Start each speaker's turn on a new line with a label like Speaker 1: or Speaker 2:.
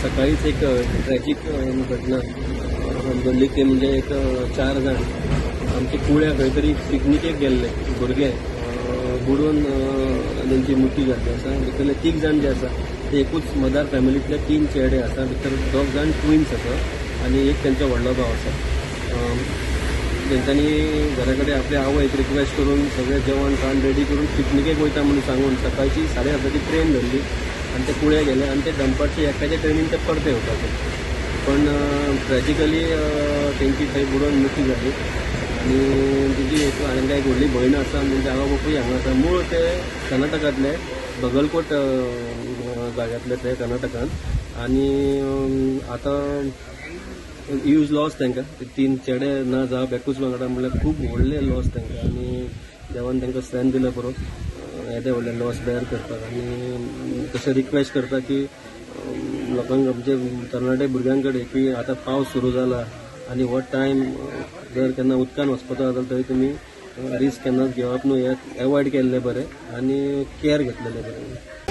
Speaker 1: सकाळीच एक ट्रॅजिक घटना घडली ते म्हणजे एक 4 जाण आमचे कुळ्या खंय तरी पिकनिकेक गेल्ले भुरगे बुडून तांची मृत्यू जाल्ली आसा. भितरले 3 जाण जे आसा ते एकूच मदार फॅमिलींतले 3 चेडे आसा. भितर 2 जाण ट्विन्स आसा आनी एक तेंचो व्हडलो भाव आसा. तेंच्यांनी घरा कडेन आपल्या आवयक रिक्वेस्ट करून सगळें जेवण खाण रेडी करून पिकनिकेक वयता म्हणून सांगून सकाळची 7:30ची ट्रेन धरली आनी ते कुळे गेले आनी ते दनपारचे एकाच्या ट्रेनीन ते परते येवपाचे. पण ट्रॅजिकली तेंची थंय बुडोवन मृत्यू जाली आनी तेजी हांगा एक व्हडली भयण आसा म्हणजे आवय बापूय हांगा आसा. मूळ ते कर्नाटकांतले बगलकोट जाग्यांतले ते कर्नाटकांत आनी आतां यूज लॉस तांकां 3 चेडे ना जावप एकूच वांगडा म्हणल्यार खूब व्हडले लॉस तांकां आनी देवान तांकां स्ट्रेंथ दिला बरो येदे व्हडले लॉस बेर करपाक. आनी तशें रिक्वेस्ट करता की लोकांक म्हणजे तरणाटे भुरग्यां कडेन की आतां पावस सुरू जाला आनी हो टायम जर केन्ना उदकान वचपाचो जाल्यार थंय तुमी रिस्क केन्नाच घेवप न्हू. एवॉयड केल्लें बरें आनी केअर घेतलेलें बरें.